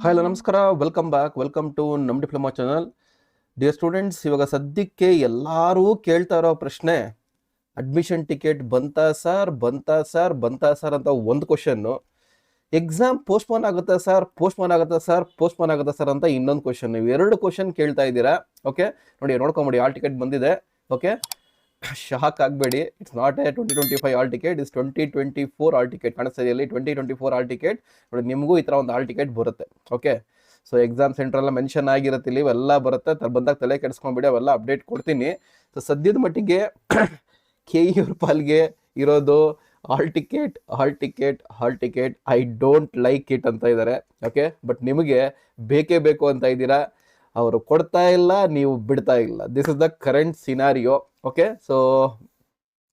Hello ನಮಸ್ಕಾರ, welcome back, welcome to ನಮ್ಮ diploma channel. Dear students, ಇವಾಗ ಸದ್ಯಕ್ಕೆ ಎಲ್ಲರೂ ಕೇಳ್ತಾ ಇರೋ ಪ್ರಶ್ನೆ, ಅಡ್ಮಿಷನ್ ಟಿಕೆಟ್ ಬಂತಾ ಸರ್ ಅಂತ ಒಂದು ಕ್ವಶನ್ನು, ಎಕ್ಸಾಮ್ ಪೋಸ್ಟ್ಪೋನ್ ಆಗುತ್ತಾ ಸರ್ ಅಂತ ಇನ್ನೊಂದು ಕ್ವಶನ್. ನೀವು ಎರಡು ಕ್ವಶನ್ ಕೇಳ್ತಾ ಇದ್ದೀರಾ. ಓಕೆ, ನೋಡ್ಕೊಂಬಿಡಿ, ಆಲ್ ಟಿಕೆಟ್ ಬಂದಿದೆ. ಓಕೆ, ಶಾಕ್ ಆಗಬೇಡಿ, it's not a 2025 hall ticket, is 2024 hall ticket. ಕಾಣಿಸ್ತಾ ಇದೆಯಲ್ಲಿ 2024 ಆಲ್ ಟಿಕೆಟ್. ನೋಡಿ, ನಿಮಗೂ ಈ ಥರ ಒಂದು ಆಲ್ ಟಿಕೆಟ್ ಬರುತ್ತೆ. ಓಕೆ, ಸೊ ಎಕ್ಸಾಮ್ ಸೆಂಟರ್ ಎಲ್ಲ ಮೆನ್ಷನ್ ಆಗಿರುತ್ತೆ, ಇಲ್ಲಿ ಇವೆಲ್ಲ ಬರುತ್ತೆ. ಬಂದಾಗ ತಲೆ ಕೆಡಿಸ್ಕೊಂಡ್ಬಿಡಿ, ಅವೆಲ್ಲ ಅಪ್ಡೇಟ್ ಕೊಡ್ತೀನಿ. ಸೊ ಸದ್ಯದ ಮಟ್ಟಿಗೆ ಕೆ ಇ ಅವ್ರ ಪಾಲ್ಗೆ ಇರೋದು hall ticket. I don't like it ಅಂತ ಇದ್ದಾರೆ. ಓಕೆ, ಬಟ್ ನಿಮಗೆ ಬೇಕೇ ಬೇಕು ಅಂತ ಇದ್ದೀರಾ. ಅವರು ಕೊಡ್ತಾ ಇಲ್ಲ, ನೀವು ಬಿಡ್ತಾ ಇಲ್ಲ. This is the current scenario. Okay, so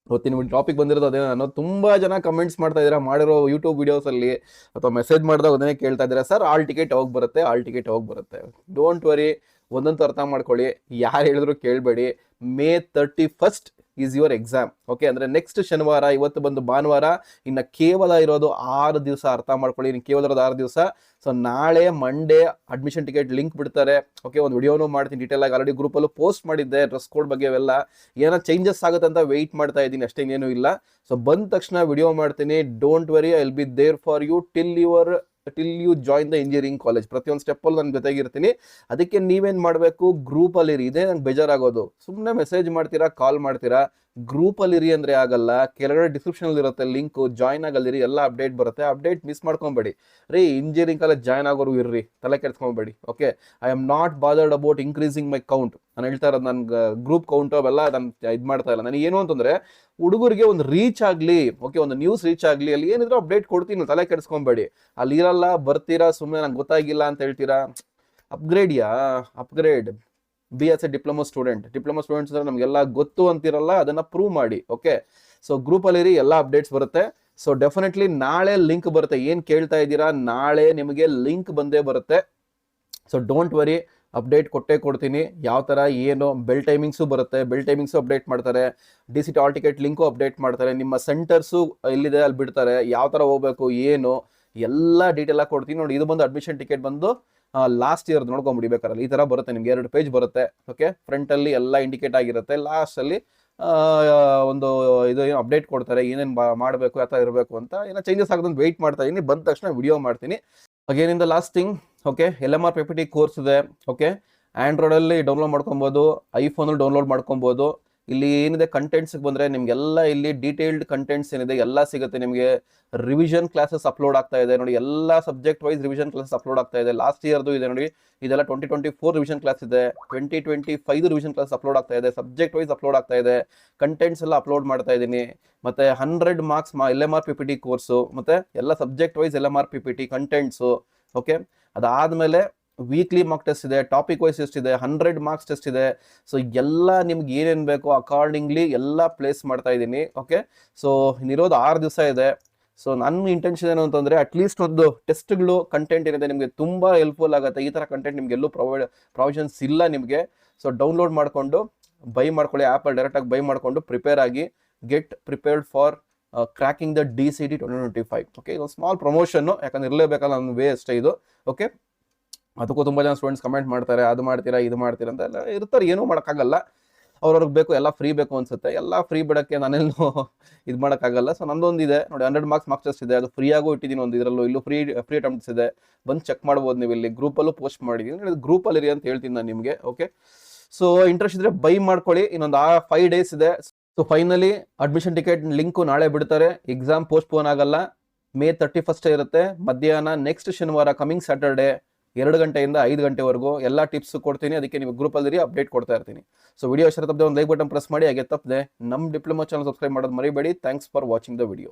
ಇವತ್ತಿನ ಟಾಪಿಕ್ ಬಂದಿರೋದು ಅದೇ. ನಾನು ತುಂಬ ಜನ ಕಮೆಂಟ್ಸ್ ಮಾಡ್ತಾ ಇದ್ದೀರಾ, ಮಾಡಿರೋ ಯೂಟ್ಯೂಬ್ ವಿಡಿಯೋಸಲ್ಲಿ ಅಥವಾ ಮೆಸೇಜ್ ಮಾಡಿದಾಗ ಅದನ್ನೇ ಕೇಳ್ತಾ ಇದ್ದೀರಾ, ಸರ್ ಆಲ್ ಟಿಕೆಟ್ ಹೋಗಿ ಬರುತ್ತೆ. ಡೋಂಟ್ ವರಿ, ಒಂದಂತೂ ಅರ್ಥ ಮಾಡ್ಕೊಳ್ಳಿ, ಯಾರು ಹೇಳಿದ್ರು ಕೇಳಬೇಡಿ. May 31st is your exam. Okay, ಅಂದರೆ ನೆಕ್ಸ್ಟ್ ಶನಿವಾರ, ಇವತ್ತು ಬಂದು ಭಾನುವಾರ, ಇನ್ನು ಕೇವಲ ಇರೋದು 6 ದಿವಸ. ಅರ್ಥ ಮಾಡ್ಕೊಳ್ಳಿ, ಇನ್ನು ಕೇವಲ ಇರೋದು 6 ದಿವಸ. ಸೊ ನಾಳೆ ಮಂಡೇ ಅಡ್ಮಿಷನ್ ಟಿಕೆಟ್ ಲಿಂಕ್ ಬಿಡ್ತಾರೆ. ಓಕೆ, ಒಂದು ವಿಡಿಯೋನೂ ಮಾಡ್ತೀನಿ ಡೀಟೇಲ್ ಆಗಿ, ಆಲ್ರೆಡಿ ಗ್ರೂಪಲ್ಲೂ ಪೋಸ್ಟ್ ಮಾಡಿದ್ದೆ, ಡ್ರೆಸ್ ಕೋಡ್ ಬಗ್ಗೆ ಅವೆಲ್ಲ ಏನೋ ಚೇಂಜಸ್ ಆಗುತ್ತೆ ಅಂತ ವೆಯ್ಟ್ ಮಾಡ್ತಾ ಇದ್ದೀನಿ, ಅಷ್ಟೇ, ಇನ್ನೇನು ಇಲ್ಲ. ಸೊ ಬಂದ ತಕ್ಷಣ ವಿಡಿಯೋ ಮಾಡ್ತೀನಿ. Don't worry, I will be there for you till you join the engineering college. ಪ್ರತಿಯೊಂದು ಸ್ಟೆಪ್ಪಲ್ಲಿ ನಾನು ಜೊತೆಗಿರ್ತೀನಿ. ಅದಕ್ಕೆ ನೀವೇನು ಮಾಡಬೇಕು, ಗ್ರೂಪಲ್ಲಿರಿ. ಇದೇ ನಂಗೆ ಬೇಜಾರಾಗೋದು, ಸುಮ್ಮನೆ ಮೆಸೇಜ್ ಮಾಡ್ತೀರಾ, ಕಾಲ್ ಮಾಡ್ತೀರಾ. ಗ್ರೂಪಲ್ಲಿರಿ ಅಂದರೆ ಆಗಲ್ಲ. ಕೆಳಗಡೆ ಡಿಸ್ಕ್ರಿಪ್ಷನಲ್ಲಿ ಇರುತ್ತೆ ಲಿಂಕು, ಜಾಯ್ನ್ ಆಗಲ್ಲಿರಿ, ಎಲ್ಲ ಅಪ್ಡೇಟ್ ಬರುತ್ತೆ. ಅಪ್ಡೇಟ್ ಮಿಸ್ ಮಾಡ್ಕೊಬೇಡಿ ರೀ. ಇಂಜಿನಿಯರಿಂಗ್ ಕಾಲೇಜ್ ಜಾಯ್ನ್ ಆಗೋರು ಇರ್ರಿ, ತಲೆ ಕೆಡ್ಸ್ಕೊಬೇಡಿ. Okay, I am not bothered about increasing my count. ನಾನು ಹೇಳ್ತಾ ಇರೋದು, ನನ್ನ ಗ್ರೂಪ್ ಕೌಂಟು ಅವೆಲ್ಲ ನಾನು ಇದು ಮಾಡ್ತಾ ಇಲ್ಲ. ನನಗೆ ಏನು ಅಂತಂದರೆ, ಹುಡುಗರಿಗೆ ಒಂದು ರೀಚ್ ಆಗಲಿ. ಓಕೆ, ಒಂದು ನ್ಯೂಸ್ ರೀಚ್ ಆಗಲಿ, ಅಲ್ಲಿ ಏನಿದ್ರು ಅಪ್ಡೇಟ್ ಕೊಡ್ತೀನಿ, ತಲೆ ಕೆಡಿಸ್ಕೊಬೇಡಿ. ಅಲ್ಲಿ ಇರಲ್ಲ, ಬರ್ತೀರಾ, ಸುಮ್ಮನೆ ನಂಗೆ ಗೊತ್ತಾಗಿಲ್ಲ ಅಂತ ಹೇಳ್ತೀರಾ. Upgrade B S A diploma students ಅಂದರೆ ನಮಗೆಲ್ಲ ಗೊತ್ತು ಅಂತಿರಲ್ಲ, ಅದನ್ನು ಪ್ರೂವ್ ಮಾಡಿ. ಓಕೆ, ಸೊ ಗ್ರೂಪಲ್ಲಿರಿ, ಎಲ್ಲ ಅಪ್ಡೇಟ್ಸ್ ಬರುತ್ತೆ. ಸೊ ಡೆಫಿನೆಟ್ಲಿ ನಾಳೆ ಲಿಂಕ್ ಬರುತ್ತೆ. ಏನು ಕೇಳ್ತಾ ಇದ್ದೀರಾ, ನಾಳೆ ನಿಮಗೆ ಲಿಂಕ್ ಬಂದೇ ಬರುತ್ತೆ. ಸೊ ಡೋಂಟ್ ವರಿ, ಅಪ್ಡೇಟ್ ಕೊಟ್ಟೇ ಕೊಡ್ತೀನಿ. ಯಾವ ಥರ ಏನು ಬೆಲ್ ಟೈಮಿಂಗ್ಸು ಬರುತ್ತೆ, ಬೆಲ್ ಟೈಮಿಂಗ್ಸು ಅಪ್ಡೇಟ್ ಮಾಡ್ತಾರೆ. ಡಿ.ಸಿ.ಟಿ ಆಲ್ ಟಿಕೆಟ್ ಲಿಂಕು ಅಪ್ಡೇಟ್ ಮಾಡ್ತಾರೆ. ನಿಮ್ಮ ಸೆಂಟರ್ಸು ಎಲ್ಲಿದೆ ಅಲ್ಲಿ ಬಿಡ್ತಾರೆ, ಯಾವ ಥರ ಹೋಗಬೇಕು, ಏನು ಎಲ್ಲ ಡೀಟೇಲಾಗಿ ಕೊಡ್ತೀನಿ. ನೋಡಿ, ಇದು ಬಂದು ಅಡ್ಮಿಷನ್ ಟಿಕೆಟ್ ಬಂದು ಲಾಸ್ಟ್ ಇಯರ್ದು ನೋಡ್ಕೊಂಬಿಡಿ ಬೇಕಾರಲ್ಲ. ಈ ಥರ ಬರುತ್ತೆ ನಿಮ್ಗೆ, 2 ಪೇಜ್ ಬರುತ್ತೆ. ಓಕೆ, ಫ್ರಂಟಲ್ಲಿ ಎಲ್ಲ ಇಂಡಿಕೇಟ್ ಆಗಿರುತ್ತೆ, ಲಾಸ್ಟಲ್ಲಿ ಒಂದು ಇದು ಏನು ಅಪ್ಡೇಟ್ ಕೊಡ್ತಾರೆ, ಏನೇನು ಮಾಡಬೇಕು, ಯಾವ ಥರ ಇರಬೇಕು ಅಂತ. ಏನೋ ಚೇಂಜಸ್ ಆಗೋದನ್ನು ವೆಯ್ಟ್ ಮಾಡ್ತಾ ಇದ್ದೀನಿ. ಬಂದ ತಕ್ಷಣ ವಿಡಿಯೋ ಮಾಡ್ತೀನಿ. ಅಗೇನಿಂದ last thing, okay, LMR PPT course ಇದೆ. ಓಕೆ, ಆ್ಯಂಡ್ರಾಯ್ಡಲ್ಲಿ ಡೌನ್ಲೋಡ್ ಮಾಡ್ಕೊಬೋದು, ಐಫೋನಲ್ಲಿ ಡೌನ್ಲೋಡ್ ಮಾಡ್ಕೊಬೋದು. ಇಲ್ಲಿ ಏನಿದೆ ಕಂಟೆಂಟ್ಸ್ಗೆ ಬಂದರೆ ನಿಮಗೆಲ್ಲ ಇಲ್ಲಿ ಡೀಟೇಲ್ಡ್ ಕಂಟೆಂಟ್ಸ್ ಏನಿದೆ ಎಲ್ಲ ಸಿಗುತ್ತೆ ನಿಮಗೆ. ರಿವಿಷನ್ ಕ್ಲಾಸಸ್ ಅಪ್ಲೋಡ್ ಆಗ್ತಾ ಇದೆ ನೋಡಿ, ಎಲ್ಲ subject wise revision classes upload ಆಗ್ತಾ ಇದೆ. ಲಾಸ್ಟ್ ಇಯರ್ದು ಇದೆ ನೋಡಿ, ಇದೆಲ್ಲ 2024 ರಿವಿಷನ್ ಕ್ಲಾಸ್ ಇದೆ. 2025 ರಿವಿಷನ್ ಕ್ಲಾಸ್ ಅಪ್ಲೋಡ್ ಆಗ್ತಾ ಇದೆ, ಸಬ್ಜೆಕ್ಟ್ ವೈಸ್ ಅಪ್ಲೋಡ್ ಆಗ್ತಾ ಇದೆ. ಕಂಟೆಂಟ್ಸ್ ಎಲ್ಲ ಅಪ್ಲೋಡ್ ಮಾಡ್ತಾ ಇದ್ದೀನಿ. ಮತ್ತು 100 ಮಾರ್ಕ್ಸ್ LMR PPT ಕೋರ್ಸು, ಮತ್ತು ಎಲ್ಲ subject wise LMR PPT contents. Okay, ಅದಾದಮೇಲೆ ವೀಕ್ಲಿ ಮಾರ್ಕ್ ಟೆಸ್ಟ್ ಇದೆ, ಟಾಪಿಕ್ ವೈಸ್ ಟೆಸ್ಟ್ ಇದೆ, 100 ಮಾರ್ಕ್ಸ್ ಟೆಸ್ಟ್ ಇದೆ. ಸೊ ಎಲ್ಲ ನಿಮ್ಗೆ ಏನೇನು ಬೇಕೋ ಅಕಾರ್ಡಿಂಗ್ಲಿ ಎಲ್ಲ ಪ್ಲೇಸ್ ಮಾಡ್ತಾ ಇದ್ದೀನಿ. ಓಕೆ, ಸೊ ಇನ್ನಿರೋದು 6 ದಿವಸ ಇದೆ. ಸೊ ನನ್ನ ಇಂಟೆನ್ಷನ್ ಏನು ಅಂತಂದರೆ, ಅಟ್ಲೀಸ್ಟ್ ಒಂದು ಟೆಸ್ಟ್ಗಳು ಕಂಟೆಂಟ್ ಏನಿದೆ ನಿಮಗೆ ತುಂಬ ಹೆಲ್ಪ್ಫುಲ್ ಆಗುತ್ತೆ. ಈ ಥರ ಕಂಟೆಂಟ್ ನಿಮಗೆಲ್ಲೂ ಪ್ರೊವಿಷನ್ಸ್ ಇಲ್ಲ ನಿಮಗೆ. ಸೊ ಡೌನ್ಲೋಡ್ ಮಾಡಿಕೊಂಡು ಬೈ ಮಾಡ್ಕೊಳ್ಳಿ, ಆ್ಯಪಲ್ಲಿ ಡೈರೆಕ್ಟಾಗಿ ಬೈ ಮಾಡಿಕೊಂಡು ಪ್ರಿಪೇರ್ ಆಗಿ, get prepared for cracking the DCT 2025. Okay, ಇದೊಂದು ಸ್ಮಾಲ್ ಪ್ರಮೋಷನ್ನು, ಯಾಕಂದ್ರೆ ಇರಲೇಬೇಕಲ್ಲ, ನನ್ನ ವೇ ಅಷ್ಟೇ ಇದು. ಓಕೆ, ಅದಕ್ಕೂ ತುಂಬ ಜನ ಸ್ಟೂಡೆಂಟ್ಸ್ ಕಮೆಂಟ್ ಮಾಡ್ತಾರೆ, ಅದು ಮಾಡ್ತೀರಾ ಇದು ಮಾಡ್ತೀರಾ ಅಂತ ಎಲ್ಲ ಇರ್ತಾರೆ. ಏನೂ ಮಾಡೋಕ್ಕಾಗಲ್ಲ, ಅವ್ರವ್ರಿಗೆ ಬೇಕು, ಎಲ್ಲ ಫ್ರೀ ಬೇಕು ಅನ್ಸುತ್ತೆ. ಎಲ್ಲ ಫ್ರೀ ಬಿಡೋಕ್ಕೆ ನಾನೆಲ್ಲೂ ಇದು ಮಾಡೋಕ್ಕಾಗಲ್ಲ. ಸೊ ನಂದೊಂದಿದೆ ನೋಡಿ, 100 ಮಾರ್ಕ್ಸ್ ಟೆಸ್ಟ್ ಇದೆ, ಅದು ಫ್ರೀಯಾಗೂ ಇಟ್ಟಿದ್ದೀನಿ ಒಂದು ಇದರಲ್ಲೂ. ಇಲ್ಲೂ ಫ್ರೀ ಅಟೆಂಪ್ಟ್ಸ್ ಇದೆ, ಬಂದು ಚೆಕ್ ಮಾಡ್ಬೋದು ನೀವು. ಇಲ್ಲಿ ಗ್ರೂಪಲ್ಲೂ ಪೋಸ್ಟ್ ಮಾಡಿದ್ದೀನಿ, ಗ್ರೂಪಲ್ಲಿರಿ ಅಂತ ಹೇಳ್ತೀನಿ ನಾನು ನಿಮಗೆ. ಓಕೆ, ಸೊ ಇಂಟ್ರೆಸ್ಟ್ ಇದ್ದರೆ ಬೈ ಮಾಡ್ಕೊಳ್ಳಿ. ಇನ್ನೊಂದು 5 ಡೇಸ್ ಇದೆ. So finally admission ticket link ನಾಳೆ ಬಿಡ್ತಾರೆ. ಎಕ್ಸಾಮ್ ಪೋಸ್ಟ್ಪೋನ್ ಆಗಲ್ಲ, May 31st ಇರುತ್ತೆ. ಮಧ್ಯಾಹ್ನ ನೆಕ್ಸ್ಟ್ ಶನಿವಾರ, ಕಮಿಂಗ್ ಸ್ಯಾಟರ್ಡೆ 2 ಗಂಟೆಯಿಂದ 5 ಗಂಟೆವರೆಗೂ ಎಲ್ಲ ಟಿಪ್ಸ್ ಕೊಡ್ತೀನಿ. ಅದಕ್ಕೆ ನೀವು ಗ್ರೂಪಲ್ಲಿ ಅಪ್ಡೇಟ್ ಕೊಡ್ತಾ ಇರ್ತೀನಿ. ಸೊ ವಿಡಿಯೋ ಇಷ್ಟ ತಪ್ಪದೆ ಒಂದು ಲೈಕ್ ಬಟನ್ ಪ್ರೆಸ್ ಮಾಡಿ. ಹಾಗೆ ತಪ್ಪದೆ ನಮ್ಮ ಡಿಪ್ಲೊಮಾ ಚಾನಲ್ ಸಬ್ಸ್ಕ್ರೈಬ್ ಮಾಡೋದು ಮರಿಬೇಡಿ. Thanks for watching the video.